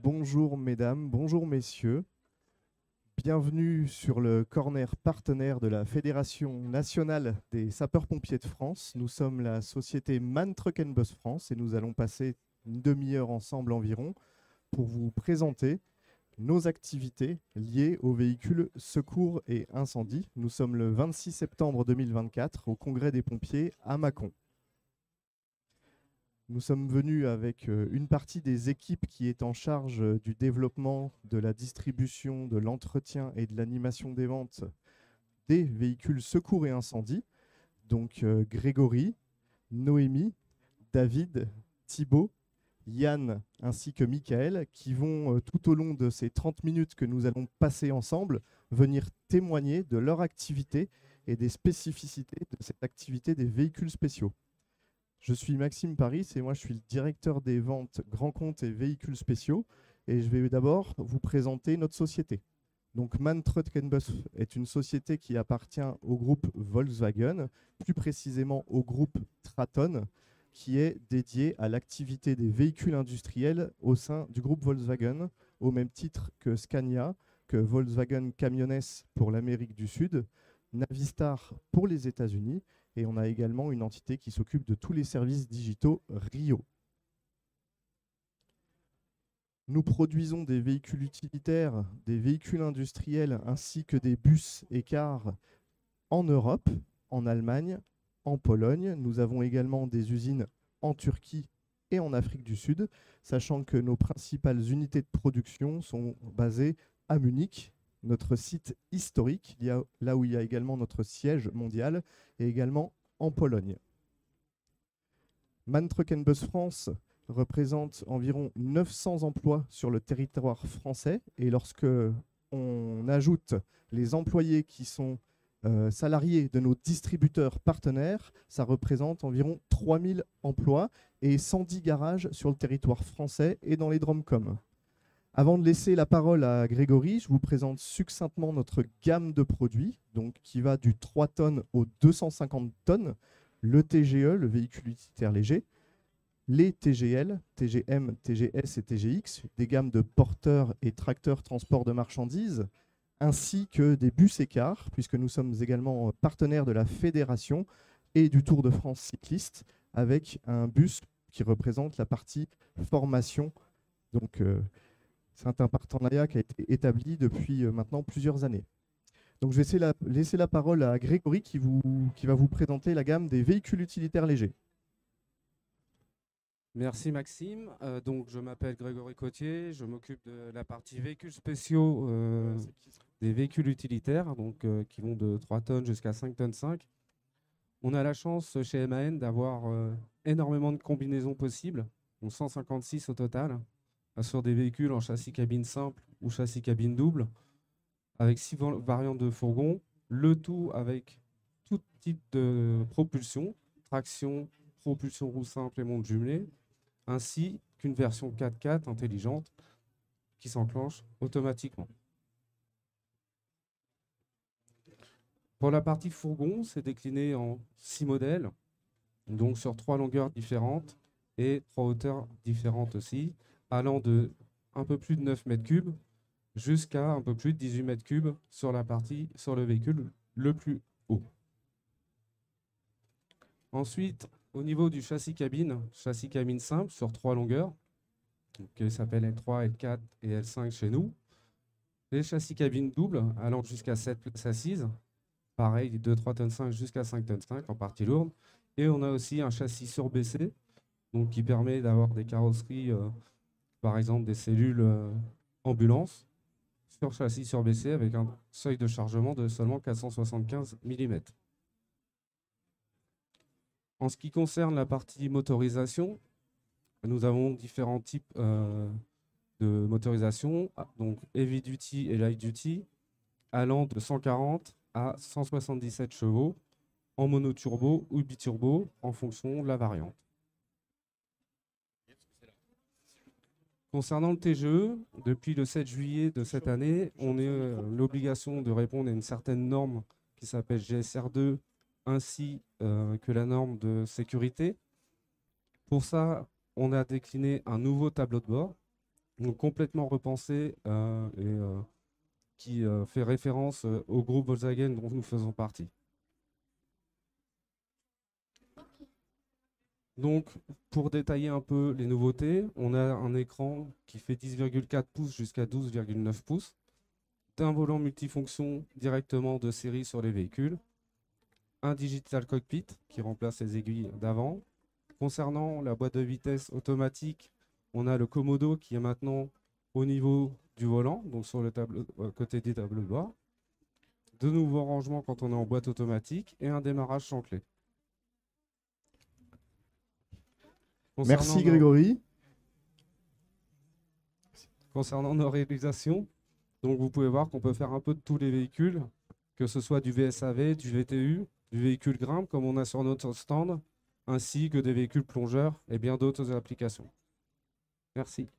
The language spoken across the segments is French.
Bonjour mesdames, bonjour messieurs. Bienvenue sur le corner partenaire de la Fédération nationale des sapeurs-pompiers de France. Nous sommes la société MAN Truck & Bus France et nous allons passer une demi-heure ensemble environ pour vous présenter nos activités liées aux véhicules secours et incendie. Nous sommes le 26 septembre 2024 au Congrès des pompiers à Mâcon. Nous sommes venus avec une partie des équipes qui est en charge du développement, de la distribution, de l'entretien et de l'animation des ventes des véhicules secours et incendie. Donc Grégory, Noémie, David, Thibaut, Yann ainsi que Michael qui vont tout au long de ces 30 minutes que nous allons passer ensemble venir témoigner de leur activité et des spécificités de cette activité des véhicules spéciaux. Je suis Maxime Paris et moi je suis le directeur des ventes grands comptes et véhicules spéciaux et je vais d'abord vous présenter notre société. Donc MAN Truck & Bus est une société qui appartient au groupe Volkswagen, plus précisément au groupe Traton, qui est dédié à l'activité des véhicules industriels au sein du groupe Volkswagen, au même titre que Scania, que Volkswagen Camiones pour l'Amérique du Sud, Navistar pour les États-Unis, et on a également une entité qui s'occupe de tous les services digitaux Rio. Nous produisons des véhicules utilitaires, des véhicules industriels ainsi que des bus et cars en Europe, en Allemagne, en Pologne. Nous avons également des usines en Turquie et en Afrique du Sud, sachant que nos principales unités de production sont basées à Munich, notre site historique, là où il y a également notre siège mondial, et également en Pologne. MAN Truck & Bus France représente environ 900 emplois sur le territoire français, et lorsque on ajoute les employés qui sont salariés de nos distributeurs partenaires, ça représente environ 3000 emplois et 110 garages sur le territoire français et dans les DROMCOM. Avant de laisser la parole à Grégory, je vous présente succinctement notre gamme de produits, donc qui va du 3 tonnes au 250 tonnes, le TGE, le véhicule utilitaire léger, les TGL, TGM, TGS et TGX, des gammes de porteurs et tracteurs transport de marchandises, ainsi que des bus et cars, puisque nous sommes également partenaires de la Fédération et du Tour de France cycliste, avec un bus qui représente la partie formation. Donc, c'est un partenariat qui a été établi depuis maintenant plusieurs années. Donc je vais laisser la parole à Grégory qui va vous présenter la gamme des véhicules utilitaires légers. Merci Maxime. Donc je m'appelle Grégory Cotier, je m'occupe de la partie véhicules spéciaux des véhicules utilitaires, donc, qui vont de 3 tonnes jusqu'à 5 tonnes 5. On a la chance chez MAN d'avoir énormément de combinaisons possibles, donc 156 au total, sur des véhicules en châssis cabine simple ou châssis cabine double, avec 6 variantes de fourgon, le tout avec tout type de propulsion, traction, propulsion roue simple et monte jumelée, ainsi qu'une version 4x4 intelligente qui s'enclenche automatiquement. Pour la partie fourgon, c'est décliné en 6 modèles, donc sur 3 longueurs différentes et 3 hauteurs différentes aussi, allant de un peu plus de 9 mètres cubes jusqu'à un peu plus de 18 mètres cubes sur le véhicule le plus haut. Ensuite, au niveau du châssis cabine simple sur 3 longueurs, qui s'appelle L3, L4 et L5 chez nous. Les châssis cabine double allant jusqu'à 7 places assises, pareil de 3 tonnes 5 jusqu'à 5 tonnes 5 en partie lourde. Et on a aussi un châssis surbaissé, donc qui permet d'avoir des carrosseries, par exemple des cellules ambulance, sur châssis surbaissé avec un seuil de chargement de seulement 475 mm. En ce qui concerne la partie motorisation, nous avons différents types de motorisation, donc heavy duty et light duty, allant de 140 à 177 chevaux en monoturbo ou biturbo en fonction de la variante. Concernant le TGE, depuis le 7 juillet de cette année, on a l'obligation de répondre à une certaine norme qui s'appelle GSR2 ainsi que la norme de sécurité. Pour ça, on a décliné un nouveau tableau de bord donc complètement repensé et qui fait référence au groupe Volkswagen dont nous faisons partie. Donc, pour détailler un peu les nouveautés, on a un écran qui fait 10,4 pouces jusqu'à 12,9 pouces, d'un volant multifonction directement de série sur les véhicules, un digital cockpit qui remplace les aiguilles d'avant. Concernant la boîte de vitesse automatique, on a le Komodo qui est maintenant au niveau du volant, donc sur le côté des tableaux de bord. De nouveaux rangements quand on est en boîte automatique et un démarrage sans clé. Merci Grégory. Concernant nos réalisations, donc vous pouvez voir qu'on peut faire un peu de tous les véhicules, que ce soit du VSAV, du VTU, du véhicule grimpe comme on a sur notre stand, ainsi que des véhicules plongeurs et bien d'autres applications. Merci.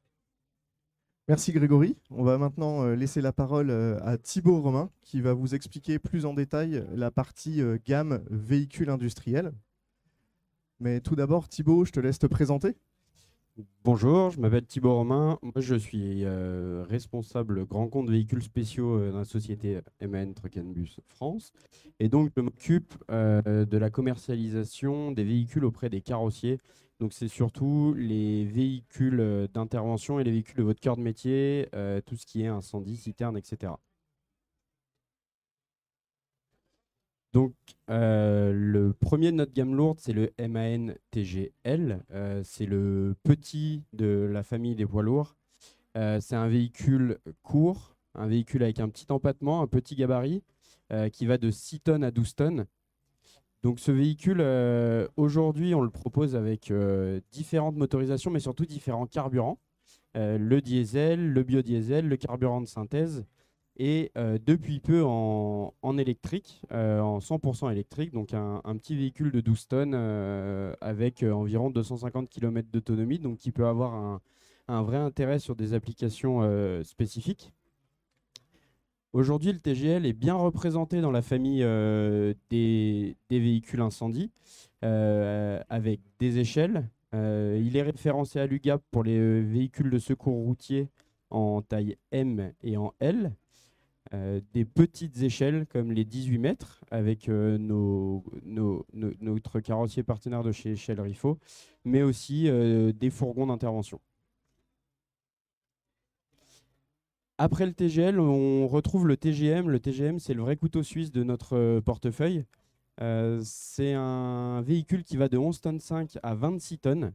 Merci Grégory. On va maintenant laisser la parole à Thibaut Romain qui va vous expliquer plus en détail la partie gamme véhicule industriel. Mais tout d'abord, Thibaut, je te laisse te présenter. Bonjour, je m'appelle Thibaut Romain. Moi, je suis responsable grand compte véhicules spéciaux dans la société MAN Truck and Bus France. Et donc, je m'occupe de la commercialisation des véhicules auprès des carrossiers. Donc, c'est surtout les véhicules d'intervention et les véhicules de votre cœur de métier, tout ce qui est incendie, citerne, etc. Donc, le premier de notre gamme lourde, c'est le MAN TGL. C'est le petit de la famille des poids lourds. C'est un véhicule court, un véhicule avec un petit empattement, un petit gabarit, qui va de 6 tonnes à 12 tonnes. Donc, ce véhicule, aujourd'hui, on le propose avec différentes motorisations, mais surtout différents carburants. Le diesel, le biodiesel, le carburant de synthèse. Et depuis peu en électrique, en 100% électrique, donc un petit véhicule de 12 tonnes avec environ 250 km d'autonomie, donc qui peut avoir un vrai intérêt sur des applications spécifiques. Aujourd'hui, le TGL est bien représenté dans la famille des véhicules incendie, avec des échelles. Il est référencé à l'UGAP pour les véhicules de secours routier en taille M et en L. Des petites échelles comme les 18 mètres avec notre carrossier partenaire de chez Échelle Rifo, mais aussi des fourgons d'intervention. Après le TGL, on retrouve le TGM. Le TGM, c'est le vrai couteau suisse de notre portefeuille. C'est un véhicule qui va de 11,5 tonnes à 26 tonnes.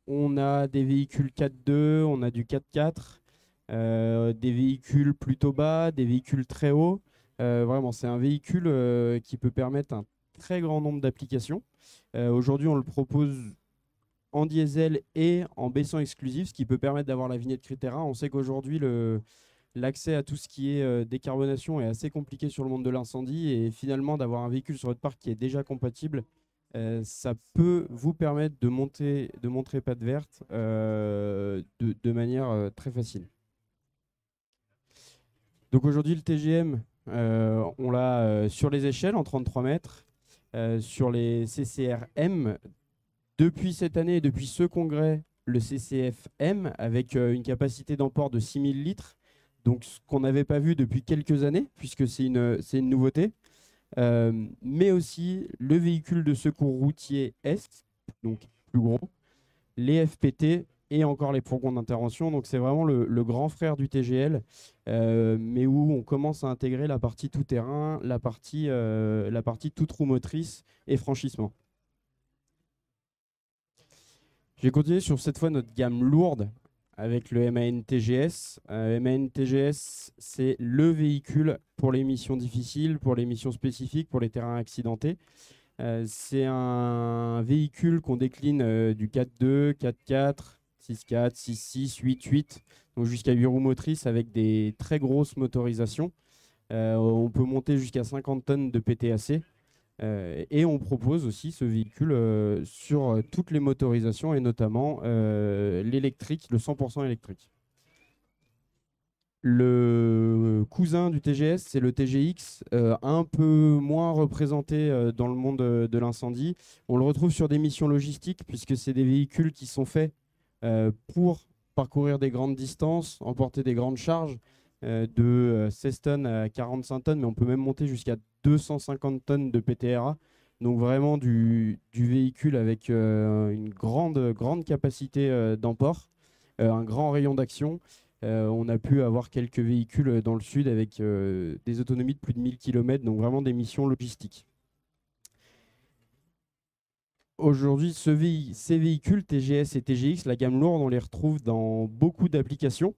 On a des véhicules 4.2, on a du 4.4. Des véhicules plutôt bas, des véhicules très hauts. Vraiment, c'est un véhicule qui peut permettre un très grand nombre d'applications. Aujourd'hui, on le propose en diesel et en baissant exclusif, ce qui peut permettre d'avoir la vignette Critera. On sait qu'aujourd'hui, l'accès à tout ce qui est décarbonation est assez compliqué sur le monde de l'incendie. Et finalement, d'avoir un véhicule sur votre parc qui est déjà compatible, ça peut vous permettre de montrer patte verte de manière très facile. Donc aujourd'hui, le TGM, on l'a sur les échelles en 33 mètres, sur les CCRM. Depuis cette année, depuis ce congrès, le CCFM avec une capacité d'emport de 6000 litres, donc ce qu'on n'avait pas vu depuis quelques années, puisque c'est une nouveauté. Mais aussi le véhicule de secours routier S, donc plus gros, les FPT, et encore les fourgons d'intervention. Donc c'est vraiment le grand frère du TGL, mais où on commence à intégrer la partie tout-terrain, la partie toute roue motrice et franchissement. Je vais continuer sur cette fois notre gamme lourde avec le MAN TGS. MAN TGS, c'est le véhicule pour les missions difficiles, pour les missions spécifiques, pour les terrains accidentés. C'est un véhicule qu'on décline du 4.2, 4.4, 6.4, 6.6, 8.8, donc jusqu'à 8 roues motrices avec des très grosses motorisations. On peut monter jusqu'à 50 tonnes de PTAC. Et on propose aussi ce véhicule sur toutes les motorisations et notamment l'électrique, le 100% électrique. Le cousin du TGS, c'est le TGX, un peu moins représenté dans le monde de l'incendie. On le retrouve sur des missions logistiques puisque c'est des véhicules qui sont faits pour parcourir des grandes distances, emporter des grandes charges de 16 tonnes à 45 tonnes, mais on peut même monter jusqu'à 250 tonnes de PTRA. Donc vraiment du véhicule avec une grande capacité d'emport, un grand rayon d'action. On a pu avoir quelques véhicules dans le sud avec des autonomies de plus de 1000 km, donc vraiment des missions logistiques. Aujourd'hui, ces véhicules TGS et TGX, la gamme lourde, on les retrouve dans beaucoup d'applications.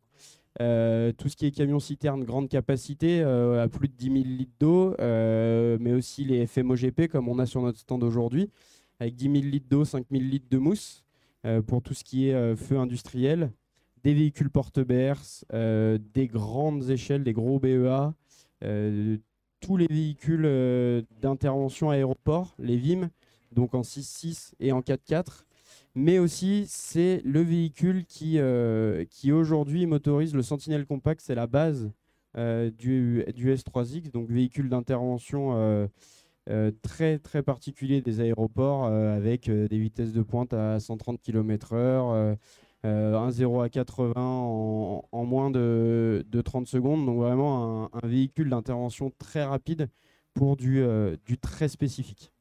Tout ce qui est camion-citerne grande capacité, à plus de 10 000 litres d'eau, mais aussi les FMOGP comme on a sur notre stand aujourd'hui, avec 10 000 litres d'eau, 5 000 litres de mousse, pour tout ce qui est feu industriel, des véhicules porte-berces, des grandes échelles, des gros BEA, tous les véhicules d'intervention aéroport, les VIM, donc en 6.6 et en 4.4. Mais aussi, c'est le véhicule qui aujourd'hui motorise le Sentinel Compact. C'est la base du S3X, donc véhicule d'intervention très, très particulier des aéroports avec des vitesses de pointe à 130 km/h, un 0 à 80 en moins de 30 secondes. Donc vraiment un véhicule d'intervention très rapide pour du très spécifique.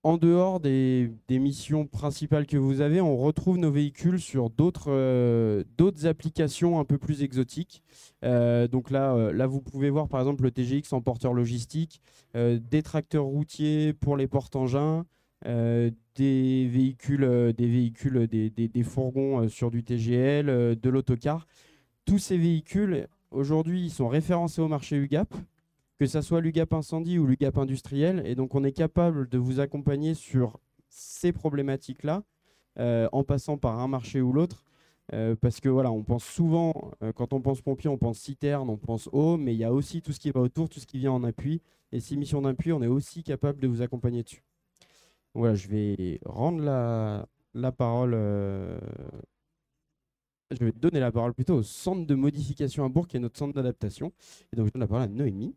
En dehors des missions principales que vous avez, on retrouve nos véhicules sur d'autres applications un peu plus exotiques. Donc là, vous pouvez voir par exemple le TGX en porteur logistique, des tracteurs routiers pour les porte-engins, des fourgons sur du TGL, de l'autocar. Tous ces véhicules, aujourd'hui, ils sont référencés au marché UGAP, que ce soit l'UGAP incendie ou l'UGAP industriel. Et donc, on est capable de vous accompagner sur ces problématiques-là, en passant par un marché ou l'autre. Parce que voilà, on pense souvent, quand on pense pompier, on pense citerne, on pense eau, mais il y a aussi tout ce qui va autour, tout ce qui vient en appui. Et ces missions d'appui, on est aussi capable de vous accompagner dessus. Donc voilà, je vais rendre la parole. Je vais donner la parole plutôt au centre de modification à Bourg, qui est notre centre d'adaptation. Et donc, je donne la parole à Noémie.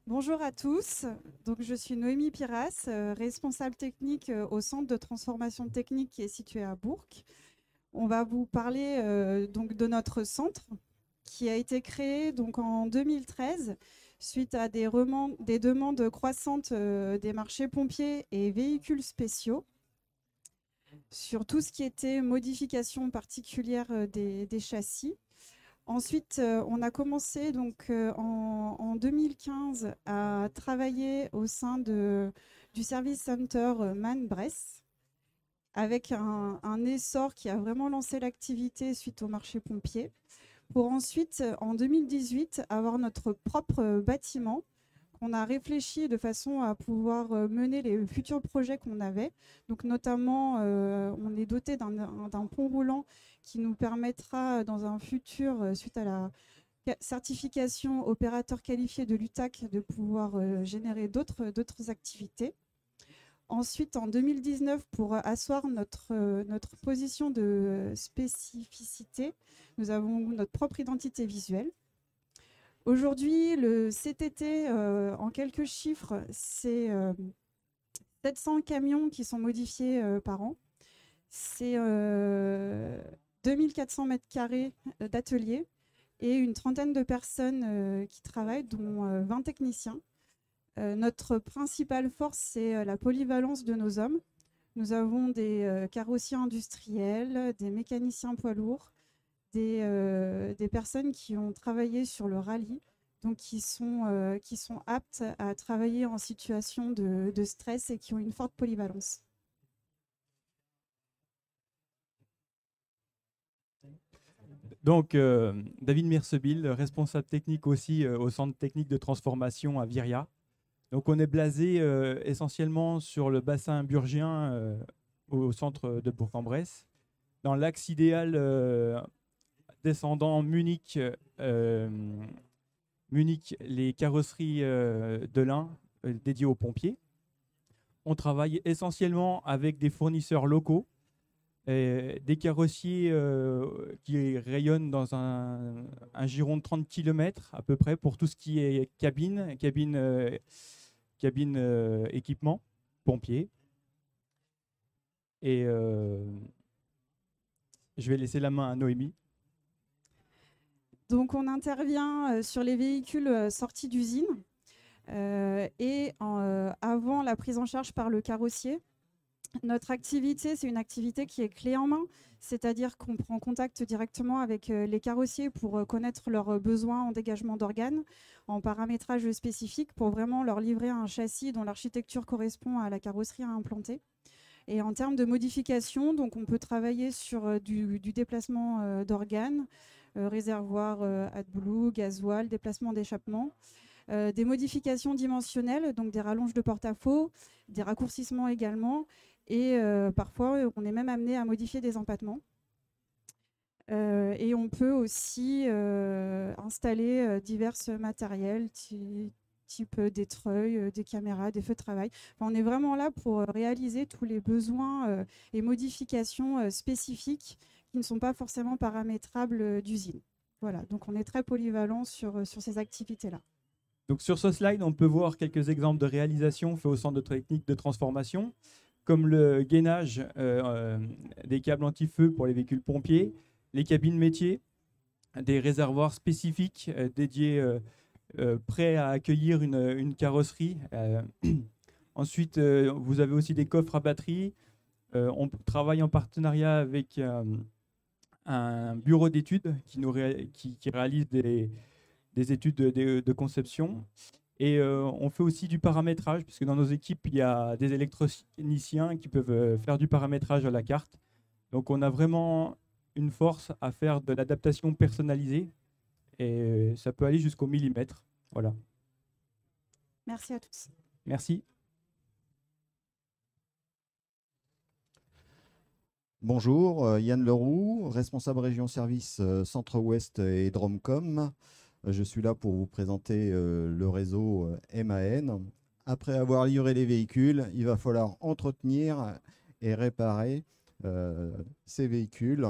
Bonjour à tous, donc je suis Noémie Piras, responsable technique au centre de transformation technique qui est situé à Bourg. On va vous parler donc de notre centre qui a été créé donc en 2013 suite à des demandes croissantes des marchés pompiers et véhicules spéciaux sur tout ce qui était modification particulière des châssis. Ensuite, on a commencé donc, en 2015 à travailler au sein du service center Man-Bresse avec un essor qui a vraiment lancé l'activité suite au marché pompier, pour ensuite, en 2018, avoir notre propre bâtiment qu'on a réfléchi de façon à pouvoir mener les futurs projets qu'on avait. Donc notamment, on est doté d'un pont roulant qui nous permettra dans un futur, suite à la certification opérateur qualifié de l'UTAC, de pouvoir générer d'autres activités. Ensuite, en 2019, pour asseoir notre position de spécificité, nous avons notre propre identité visuelle. Aujourd'hui, le CTT, en quelques chiffres, c'est 700 camions qui sont modifiés par an. C'est 2400 mètres carrés d'ateliers et une trentaine de personnes qui travaillent, dont 20 techniciens. Notre principale force, c'est la polyvalence de nos hommes. Nous avons des carrossiers industriels, des mécaniciens poids lourds, des personnes qui ont travaillé sur le rallye, donc qui sont aptes à travailler en situation de stress et qui ont une forte polyvalence. Donc, David Mirsebil, responsable technique aussi au centre technique de transformation à Viria. Donc, on est blasé essentiellement sur le bassin burgien au centre de Bourg-en-Bresse, dans l'axe idéal descendant Munich, les carrosseries de lin dédiées aux pompiers. On travaille essentiellement avec des fournisseurs locaux, des carrossiers qui rayonnent dans un giron de 30 km à peu près pour tout ce qui est cabine équipement, pompiers. Et je vais laisser la main à Noémie. Donc on intervient sur les véhicules sortis d'usine avant la prise en charge par le carrossier. Notre activité, c'est une activité qui est clé en main, c'est-à-dire qu'on prend contact directement avec les carrossiers pour connaître leurs besoins en dégagement d'organes, en paramétrage spécifique, pour vraiment leur livrer un châssis dont l'architecture correspond à la carrosserie à implanter. Et en termes de modification, donc on peut travailler sur du déplacement d'organes, réservoir AdBlue, gasoil, déplacement d'échappement. Des modifications dimensionnelles, donc des rallonges de porte-à-faux, des raccourcissements également, et parfois on est même amené à modifier des empattements. Et on peut aussi installer divers matériels, type des treuils, des caméras, des feux de travail. Enfin, on est vraiment là pour réaliser tous les besoins et modifications spécifiques qui ne sont pas forcément paramétrables d'usine. Voilà, donc on est très polyvalent sur ces activités-là. Donc sur ce slide, on peut voir quelques exemples de réalisations faits au centre de technique de transformation, comme le gainage des câbles anti-feu pour les véhicules pompiers, les cabines métiers, des réservoirs spécifiques dédiés, prêts à accueillir une carrosserie. Ensuite, vous avez aussi des coffres à batterie. On travaille en partenariat avec un bureau d'études qui réalise des études de conception. Et on fait aussi du paramétrage, puisque dans nos équipes, il y a des électroniciens qui peuvent faire du paramétrage à la carte. Donc on a vraiment une force à faire de l'adaptation personnalisée, et ça peut aller jusqu'au millimètre. Voilà. Merci à tous. Merci. Bonjour, Yann Leroux, responsable région service Centre-Ouest et Dromcom. Je suis là pour vous présenter le réseau MAN. Après avoir livré les véhicules, il va falloir entretenir et réparer ces véhicules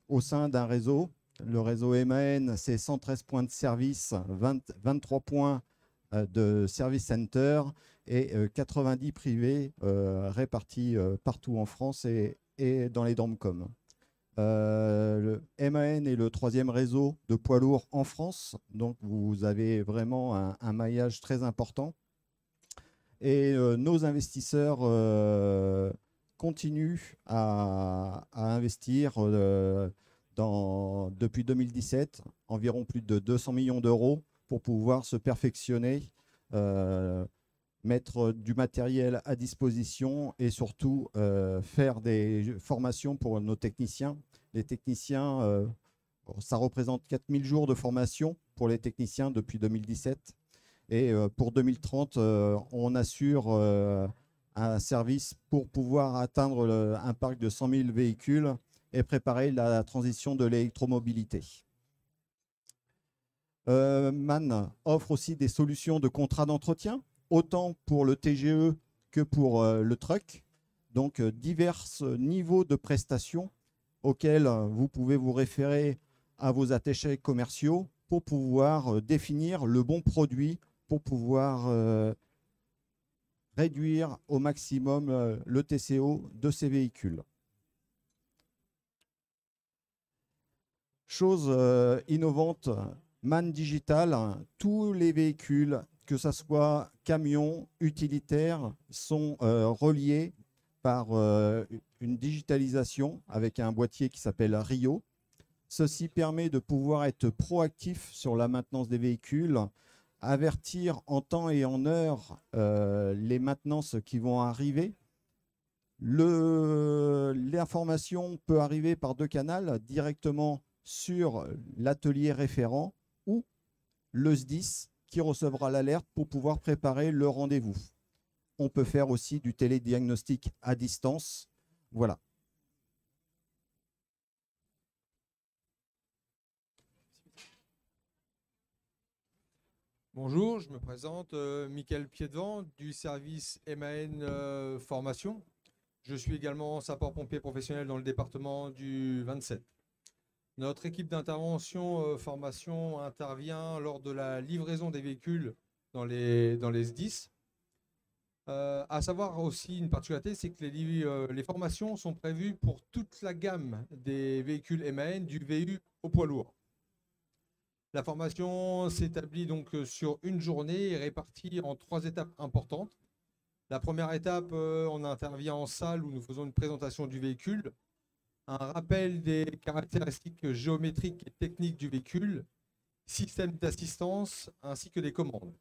au sein d'un réseau. Le réseau MAN, c'est 113 points de service, 23 points de service center et 90 privés répartis partout en France et dans les Dromcom. Le MAN est le 3e réseau de poids lourds en France, donc vous avez vraiment un maillage très important. Et nos investisseurs continuent à investir depuis 2017, environ plus de 200 millions d'euros pour pouvoir se perfectionner, mettre du matériel à disposition et surtout faire des formations pour nos techniciens. Les techniciens, ça représente 4000 jours de formation pour les techniciens depuis 2017. Et pour 2030, on assure un service pour pouvoir atteindre un parc de 100 000 véhicules et préparer la transition de l'électromobilité. MAN offre aussi des solutions de contrat d'entretien, autant pour le TGE que pour le truck. Donc, divers niveaux de prestations auxquels vous pouvez vous référer à vos attachés commerciaux pour pouvoir définir le bon produit, pour pouvoir réduire au maximum le TCO de ces véhicules. Chose innovante, MAN Digital, tous les véhicules, que ce soit camions, utilitaires, sont reliés par une digitalisation avec un boîtier qui s'appelle Rio. Ceci permet de pouvoir être proactif sur la maintenance des véhicules, avertir en temps et en heure les maintenances qui vont arriver. L'information peut arriver par 2 canaux, directement sur l'atelier référent ou le SDIS qui recevra l'alerte pour pouvoir préparer le rendez-vous. On peut faire aussi du télédiagnostic à distance. Voilà. Bonjour, je me présente, Mickaël Piedvent du service MAN Formation. Je suis également sapeur-pompier professionnel dans le département du 27. Notre équipe d'intervention formation intervient lors de la livraison des véhicules dans les SDIS. À savoir aussi une particularité, c'est que les formations sont prévues pour toute la gamme des véhicules MAN, du VU au poids lourd. La formation s'établit donc sur une journée et répartie en 3 étapes importantes. La première étape, on intervient en salle où nous faisons une présentation du véhicule, un rappel des caractéristiques géométriques et techniques du véhicule, système d'assistance ainsi que des commandes.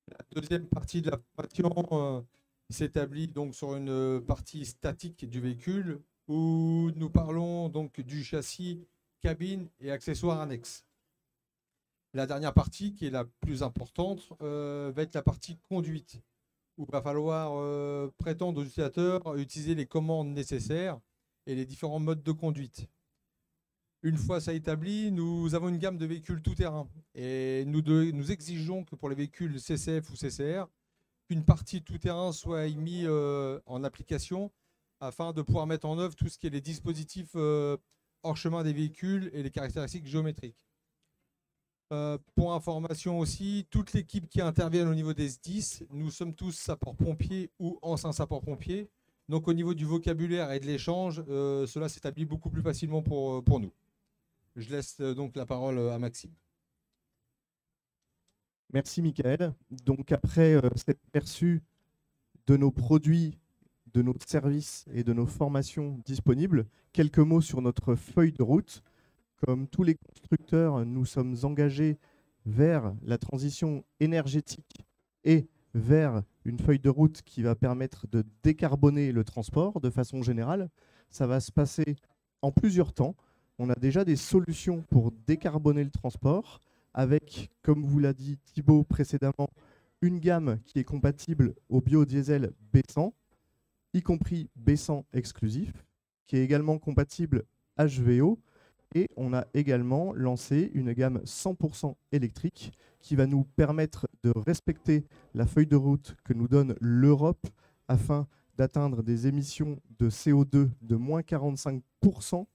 La deuxième partie de la formation s'établit donc sur une partie statique du véhicule où nous parlons donc du châssis, cabine et accessoires annexes. La dernière partie, qui est la plus importante, va être la partie conduite, où il va falloir prétendre aux utilisateurs à utiliser les commandes nécessaires et les différents modes de conduite. Une fois ça établi, nous avons une gamme de véhicules tout-terrain et nous exigeons que pour les véhicules CCF ou CCR, qu'une partie tout-terrain soit mise en application afin de pouvoir mettre en œuvre tout ce qui est les dispositifs hors chemin des véhicules et les caractéristiques géométriques. Pour information aussi, toute l'équipe qui intervient au niveau des SDIS, nous sommes tous sapeurs-pompiers ou anciens sapeurs-pompiers. Donc au niveau du vocabulaire et de l'échange, cela s'établit beaucoup plus facilement pour nous. Je laisse donc la parole à Maxime. Merci Michael. Donc après cet aperçu de nos produits, de nos services et de nos formations disponibles, quelques mots sur notre feuille de route. Comme tous les constructeurs, nous sommes engagés vers la transition énergétique et vers une feuille de route qui va permettre de décarboner le transport de façon générale. Ça va se passer en plusieurs temps. On a déjà des solutions pour décarboner le transport avec, comme vous l'a dit Thibaut précédemment, une gamme qui est compatible au biodiesel B100, y compris B100 exclusif, qui est également compatible HVO. Et on a également lancé une gamme 100% électrique qui va nous permettre de respecter la feuille de route que nous donne l'Europe afin d'atteindre des émissions de CO2 de moins 45%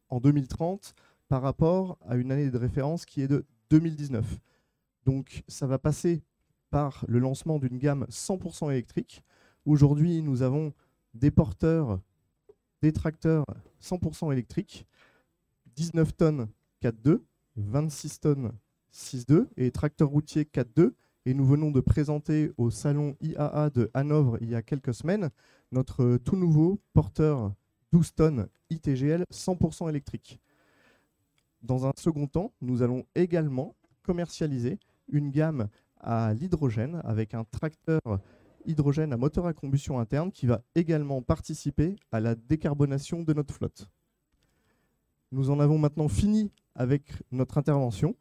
en 2030 par rapport à une année de référence qui est de 2019. Donc ça va passer par le lancement d'une gamme 100% électrique. Aujourd'hui, nous avons des porteurs, des tracteurs 100% électriques, 19 tonnes 4.2, 26 tonnes 6.2 et tracteur routier 4.2. Et nous venons de présenter au salon IAA de Hanovre il y a quelques semaines notre tout nouveau porteur 12 tonnes ITGL 100% électrique. Dans un second temps, nous allons également commercialiser une gamme à l'hydrogène avec un tracteur hydrogène à moteur à combustion interne qui va également participer à la décarbonation de notre flotte. Nous en avons maintenant fini avec notre intervention.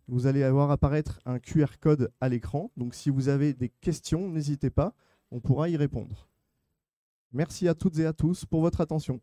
Vous allez avoir apparaître un QR code à l'écran. Donc si vous avez des questions, n'hésitez pas, on pourra y répondre. Merci à toutes et à tous pour votre attention.